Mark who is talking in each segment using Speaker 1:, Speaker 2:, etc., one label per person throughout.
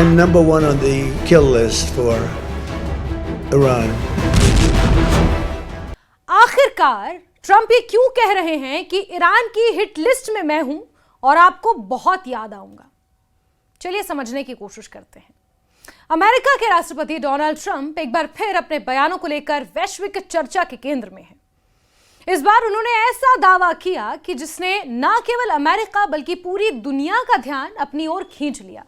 Speaker 1: I'm number one on the kill list for Iran.
Speaker 2: आखिरकार Trump ये क्यों कह रहे हैं कि ईरान की हिट लिस्ट में मैं हूं और आपको बहुत याद आऊंगा? चलिए समझने की कोशिश करते हैं। अमेरिका के राष्ट्रपति डोनाल्ड ट्रंप एक बार फिर अपने बयानों को लेकर वैश्विक चर्चा के केंद्र में हैं। इस बार उन्होंने ऐसा दावा किया कि जिसने न केवल अमेरिका बल्कि पूरी दुनिया का ध्यान अपनी ओर खींच लिया।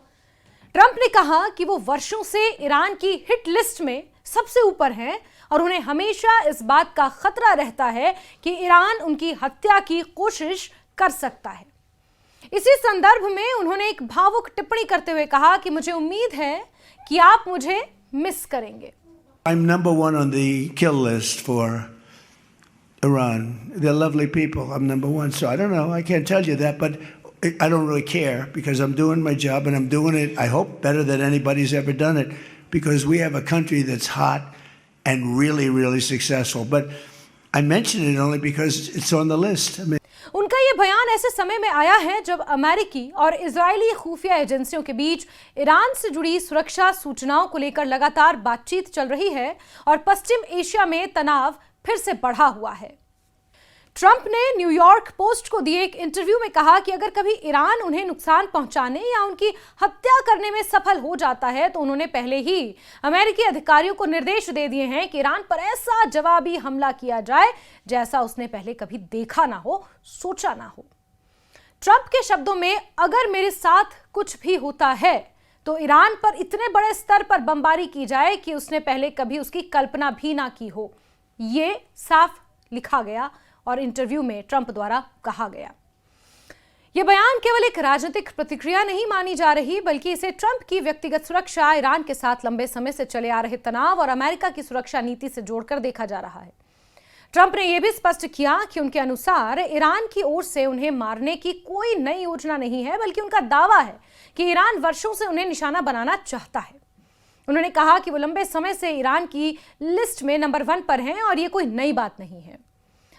Speaker 2: ट्रंप ने कहा कि वो वर्षों से ईरान की हिट लिस्ट में सबसे ऊपर हैं और उन्हें हमेशा इस बात का खतरा रहता है कि ईरान उनकी हत्या की कोशिश कर सकता है। इसी संदर्भ में उन्होंने एक भावुक टिप्पणी करते हुए कहा कि मुझे उम्मीद है कि आप मुझे मिस करेंगे।
Speaker 1: I'm number one on the kill list for Iran. They're lovely people. I'm number one. So I don't know. I can't tell you that, but I don't really care because I'm doing my job and I'm doing it, I hope, better than anybody's ever done it because we have a country that's hot and really, really successful. But I mention it only because it's on the list. I mean,
Speaker 2: उनका ये बयान ऐसे समय में आया है जब अमेरिकी और इजरायली खुफिया एजेंसियों के बीच ईरान से जुड़ी सुरक्षा सूचनाओं को लेकर लगातार बातचीत चल रही है और पश्चिम एशिया में तनाव फिर से बढ़ा हुआ है। ट्रंप ने न्यूयॉर्क पोस्ट को दिए एक इंटरव्यू में कहा कि अगर कभी ईरान उन्हें नुकसान पहुंचाने या उनकी हत्या करने में सफल हो जाता है तो उन्होंने पहले ही अमेरिकी अधिकारियों को निर्देश दे दिए हैं कि ईरान पर ऐसा जवाबी हमला किया जाए जैसा उसने पहले कभी देखा ना हो, सोचा ना हो। ट्रंप के शब्दों में, अगर मेरे साथ कुछ भी होता है तो ईरान पर इतने बड़े स्तर पर बमबारी की जाए कि उसने पहले कभी उसकी कल्पना भी ना की हो। ये साफ लिखा गया और इंटरव्यू में ट्रंप द्वारा कहा गया। यह बयान केवल एक राजनीतिक प्रतिक्रिया नहीं मानी जा रही बल्कि इसे ट्रंप की व्यक्तिगत सुरक्षा, ईरान के साथ लंबे समय से चले आ रहे तनाव और अमेरिका की सुरक्षा नीति से जोड़कर देखा जा रहा है। ट्रंप ने यह भी स्पष्ट किया कि उनके अनुसार ईरान की ओर से उन्हें मारने की कोई नई योजना नहीं है, बल्कि उनका दावा है कि ईरान वर्षों से उन्हें निशाना बनाना चाहता है। उन्होंने कहा कि वो लंबे समय से ईरान की लिस्ट में नंबर 1 पर हैं और ये कोई नई बात नहीं है।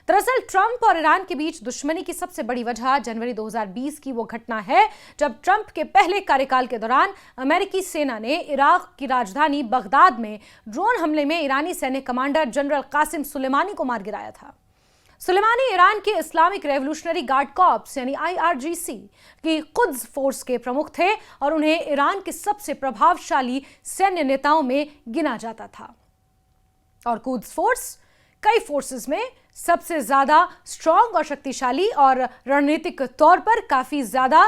Speaker 2: दरअसल ट्रंप और ईरान के बीच दुश्मनी की सबसे बड़ी वजह जनवरी 2020 की वो घटना है जब ट्रंप के पहले कार्यकाल के दौरान अमेरिकी सेना ने इराक की राजधानी बगदाद में ड्रोन हमले में ईरानी सैन्य कमांडर जनरल कासिम सुलेमानी को मार गिराया था। सुलेमानी ईरान के इस्लामिक रेवोल्यूशनरी गार्ड कॉर्प्स यानी IRGC की कुद्स फोर्स के प्रमुख थे और उन्हें ईरान के सबसे प्रभावशाली सैन्य नेताओं में गिना जाता था। और कुद्स फोर्स कई फोर्सेस में सबसे ज्यादा स्ट्रांग और शक्तिशाली और रणनीतिक तौर पर काफी ज्यादा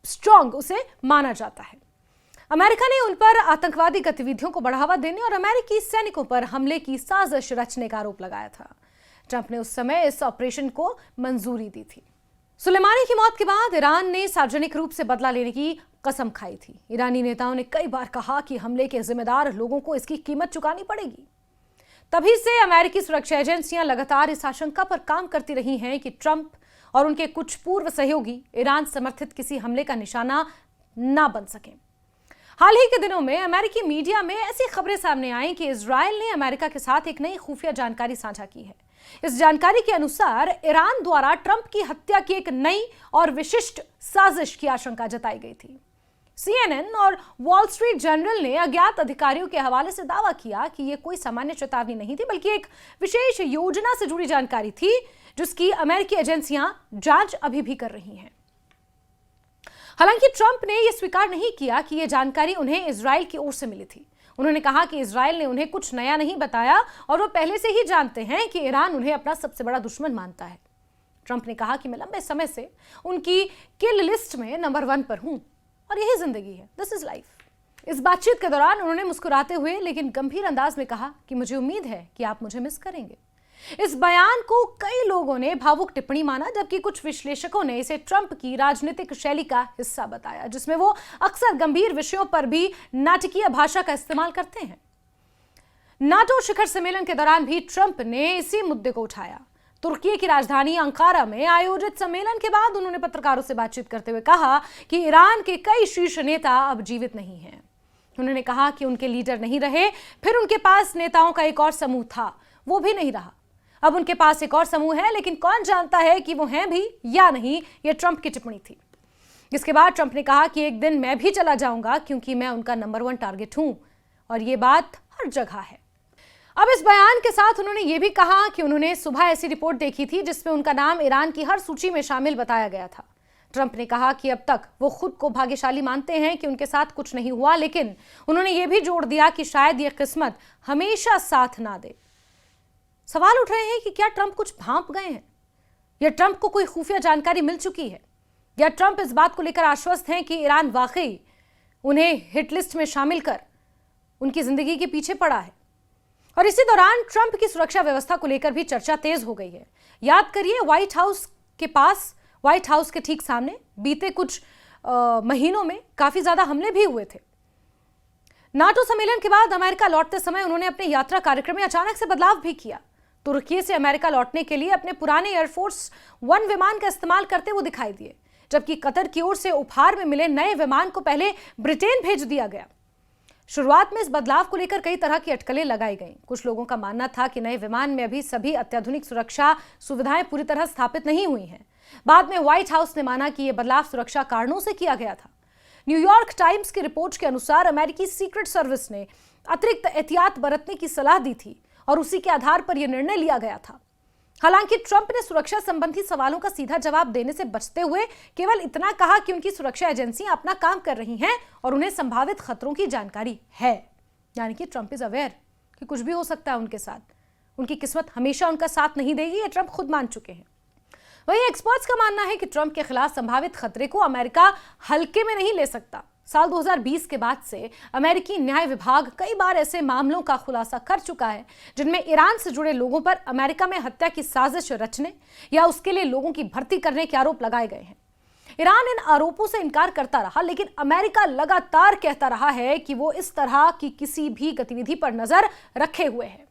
Speaker 2: स्ट्रांग उसे माना जाता है। अमेरिका ने उन पर आतंकवादी गतिविधियों को बढ़ावा देने और अमेरिकी सैनिकों पर हमले की साजिश रचने का आरोप लगाया था। ट्रंप ने उस समय इस ऑपरेशन को मंजूरी दी थी। सुलेमानी की मौत के बाद ईरान ने सार्वजनिक रूप से बदला लेने की कसम खाई थी। ईरानी नेताओं ने कई बार कहा कि हमले के जिम्मेदार लोगों को इसकी कीमत चुकानी पड़ेगी। तभी से अमेरिकी सुरक्षा एजेंसियां लगातार इस आशंका पर काम करती रही हैं कि ट्रंप और उनके कुछ पूर्व सहयोगी ईरान समर्थित किसी हमले का निशाना ना बन सकें। हाल ही के दिनों में अमेरिकी मीडिया में ऐसी खबरें सामने आई कि इजरायल ने अमेरिका के साथ एक नई खुफिया जानकारी साझा की है। इस जानकारी के अनुसार ईरान द्वारा ट्रंप की हत्या की एक नई और विशिष्ट साजिश की आशंका जताई गई थी। CNN और वॉल स्ट्रीट जर्नल ने अज्ञात अधिकारियों के हवाले से दावा किया कि यह कोई सामान्य चेतावनी नहीं थी बल्कि एक विशेष योजना से जुड़ी जानकारी थी जिसकी अमेरिकी एजेंसियां जांच अभी भी कर रही हैं। हालांकि ट्रंप ने यह स्वीकार नहीं किया कि यह जानकारी उन्हें इजराइल की ओर से मिली थी। उन्होंने कहा कि इजराइल ने उन्हें कुछ नया नहीं बताया और वो पहले से ही जानते हैं कि ईरान उन्हें अपना सबसे बड़ा दुश्मन मानता है। ट्रंप ने कहा कि मैं लंबे समय से उनकी किल लिस्ट में नंबर 1 पर हूं और यही जिंदगी है, दिस इज लाइफ। इस बातचीत के दौरान उन्होंने मुस्कुराते हुए लेकिन गंभीर अंदाज में कहा कि मुझे उम्मीद है कि आप मुझे मिस करेंगे। इस बयान को कई लोगों ने भावुक टिप्पणी माना जबकि कुछ विश्लेषकों ने इसे ट्रंप की राजनीतिक शैली का हिस्सा बताया जिसमें वो अक्सर गंभीर विषयों पर भी नाटकीय भाषा का इस्तेमाल करते हैं। नाटो शिखर सम्मेलन के दौरान भी ट्रंप ने इसी मुद्दे को उठाया। तुर्की की राजधानी अंकारा में आयोजित सम्मेलन के बाद उन्होंने पत्रकारों से बातचीत करते हुए कहा कि ईरान के कई शीर्ष नेता अब जीवित नहीं हैं। उन्होंने कहा कि उनके लीडर नहीं रहे, फिर उनके पास नेताओं का एक और समूह था, वो भी नहीं रहा। अब उनके पास एक और समूह है, लेकिन कौन जानता है कि वो हैं भी या नहीं। यह ट्रंप की टिप्पणी थी। इसके बाद ट्रंप ने कहा कि एक दिन मैं भी चला जाऊंगा क्योंकि मैं उनका नंबर 1 टारगेट हूं और ये बात हर जगह है। अब इस बयान के साथ उन्होंने ये भी कहा कि उन्होंने सुबह ऐसी रिपोर्ट देखी थी जिसमें उनका नाम ईरान की हर सूची में शामिल बताया गया था। ट्रंप ने कहा कि अब तक वो खुद को भाग्यशाली मानते हैं कि उनके साथ कुछ नहीं हुआ, लेकिन उन्होंने ये भी जोड़ दिया कि शायद ये किस्मत हमेशा साथ ना दे। सवाल उठ रहे हैं कि क्या ट्रंप कुछ भांप गए हैं या ट्रंप को कोई खुफिया जानकारी मिल चुकी है या ट्रंप इस बात को लेकर आश्वस्त हैं कि ईरान वाकई उन्हें हिट लिस्ट में शामिल कर उनकी जिंदगी के पीछे पड़ा है। और इसी दौरान ट्रंप की सुरक्षा व्यवस्था को लेकर भी चर्चा तेज हो गई है। याद करिए, व्हाइट हाउस के ठीक सामने बीते कुछ महीनों में काफी ज्यादा हमले भी हुए थे। नाटो सम्मेलन के बाद अमेरिका लौटते समय उन्होंने अपने यात्रा कार्यक्रम में अचानक से बदलाव भी किया। तुर्की से अमेरिका लौटने के लिए अपने पुराने एयरफोर्स 1 विमान का इस्तेमाल करते हुए दिखाई दिए, जबकि कतर की ओर से उपहार में मिले नए विमान को पहले ब्रिटेन भेज दिया गया। शुरुआत में इस बदलाव को लेकर कई तरह की अटकलें लगाई गईं। कुछ लोगों का मानना था कि नए विमान में अभी सभी अत्याधुनिक सुरक्षा सुविधाएं पूरी तरह स्थापित नहीं हुई हैं। बाद में व्हाइट हाउस ने माना कि यह बदलाव सुरक्षा कारणों से किया गया था। न्यूयॉर्क टाइम्स की रिपोर्ट के अनुसार अमेरिकी सीक्रेट सर्विस ने अतिरिक्त एहतियात बरतने की सलाह दी थी और उसी के आधार पर यह निर्णय लिया गया था। हालांकि ट्रंप ने सुरक्षा संबंधी सवालों का सीधा जवाब देने से बचते हुए केवल इतना कहा कि उनकी सुरक्षा एजेंसियां अपना काम कर रही हैं और उन्हें संभावित खतरों की जानकारी है। यानी कि ट्रंप इज अवेयर कि कुछ भी हो सकता है उनके साथ। उनकी किस्मत हमेशा उनका साथ नहीं देगी, ये ट्रंप खुद मान चुके हैं। वहीं एक्सपर्ट्स का मानना है कि ट्रंप के खिलाफ संभावित खतरे को अमेरिका हल्के में नहीं ले सकता। साल 2020 के बाद से अमेरिकी न्याय विभाग कई बार ऐसे मामलों का खुलासा कर चुका है जिनमें ईरान से जुड़े लोगों पर अमेरिका में हत्या की साजिश रचने या उसके लिए लोगों की भर्ती करने के आरोप लगाए गए हैं। ईरान इन आरोपों से इनकार करता रहा, लेकिन अमेरिका लगातार कहता रहा है कि वो इस तरह की किसी भी गतिविधि पर नजर रखे हुए है।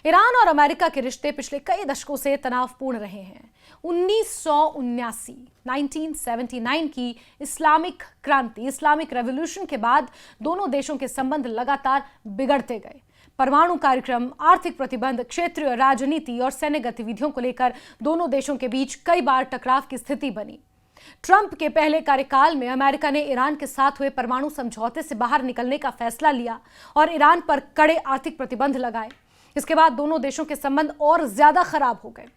Speaker 2: ईरान और अमेरिका के रिश्ते पिछले कई दशकों से तनावपूर्ण रहे हैं। 1979 की इस्लामिक क्रांति, इस्लामिक रेवोल्यूशन के बाद दोनों देशों के संबंध लगातार बिगड़ते गए। परमाणु कार्यक्रम, आर्थिक प्रतिबंध, क्षेत्रीय राजनीति और सैन्य गतिविधियों को लेकर दोनों देशों के बीच कई बार टकराव की स्थिति बनी। ट्रंप के पहले कार्यकाल में अमेरिका ने ईरान के साथ हुए परमाणु समझौते से बाहर निकलने का फैसला लिया और ईरान पर कड़े आर्थिक प्रतिबंध लगाए। इसके बाद दोनों देशों के संबंध और ज्यादा खराब हो गए।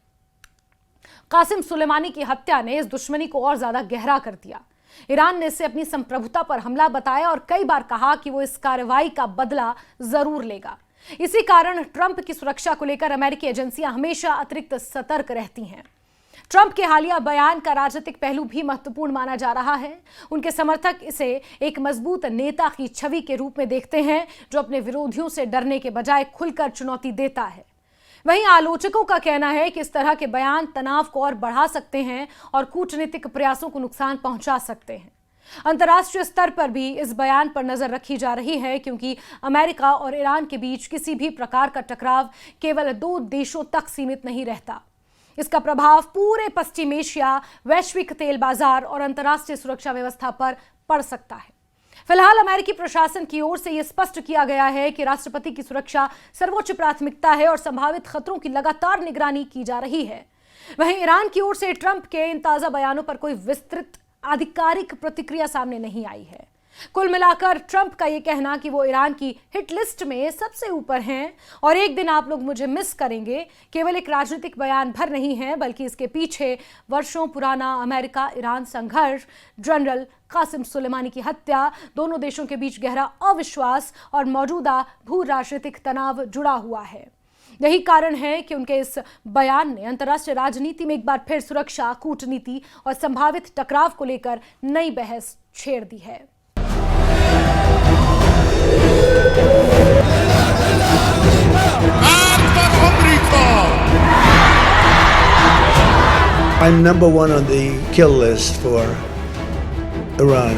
Speaker 2: कासिम सुलेमानी की हत्या ने इस दुश्मनी को और ज्यादा गहरा कर दिया। ईरान ने इसे अपनी संप्रभुता पर हमला बताया और कई बार कहा कि वो इस कार्रवाई का बदला जरूर लेगा। इसी कारण ट्रंप की सुरक्षा को लेकर अमेरिकी एजेंसियां हमेशा अतिरिक्त सतर्क रहती हैं। ट्रंप के हालिया बयान का राजनीतिक पहलू भी महत्वपूर्ण माना जा रहा है। उनके समर्थक इसे एक मजबूत नेता की छवि के रूप में देखते हैं जो अपने विरोधियों से डरने के बजाय खुलकर चुनौती देता है। वहीं आलोचकों का कहना है कि इस तरह के बयान तनाव को और बढ़ा सकते हैं और कूटनीतिक प्रयासों को नुकसान पहुंचा सकते हैं। अंतर्राष्ट्रीय स्तर पर भी इस बयान पर नजर रखी जा रही है, क्योंकि अमेरिका और ईरान के बीच किसी भी प्रकार का टकराव केवल 2 देशों तक सीमित नहीं रहता। इसका प्रभाव पूरे पश्चिम एशिया, वैश्विक तेल बाजार और अंतर्राष्ट्रीय सुरक्षा व्यवस्था पर पड़ सकता है। फिलहाल अमेरिकी प्रशासन की ओर से यह स्पष्ट किया गया है कि राष्ट्रपति की सुरक्षा सर्वोच्च प्राथमिकता है और संभावित खतरों की लगातार निगरानी की जा रही है। वहीं ईरान की ओर से ट्रंप के इन ताजा बयानों पर कोई विस्तृत आधिकारिक प्रतिक्रिया सामने नहीं आई है। कुल मिलाकर ट्रंप का यह कहना कि वो ईरान की हिट लिस्ट में सबसे ऊपर हैं और एक दिन आप लोग मुझे मिस करेंगे, केवल एक राजनीतिक बयान भर नहीं है, बल्कि इसके पीछे वर्षों पुराना अमेरिका ईरान संघर्ष, जनरल कासिम सुलेमानी की हत्या, दोनों देशों के बीच गहरा अविश्वास और मौजूदा भू राजनीतिक तनाव जुड़ा हुआ है। यही कारण है कि उनके इस बयान ने अंतर्राष्ट्रीय राजनीति में एक बार फिर सुरक्षा, कूटनीति और संभावित टकराव को लेकर नई बहस छेड़ दी है।
Speaker 1: I'm number 1 on the kill list for Iran.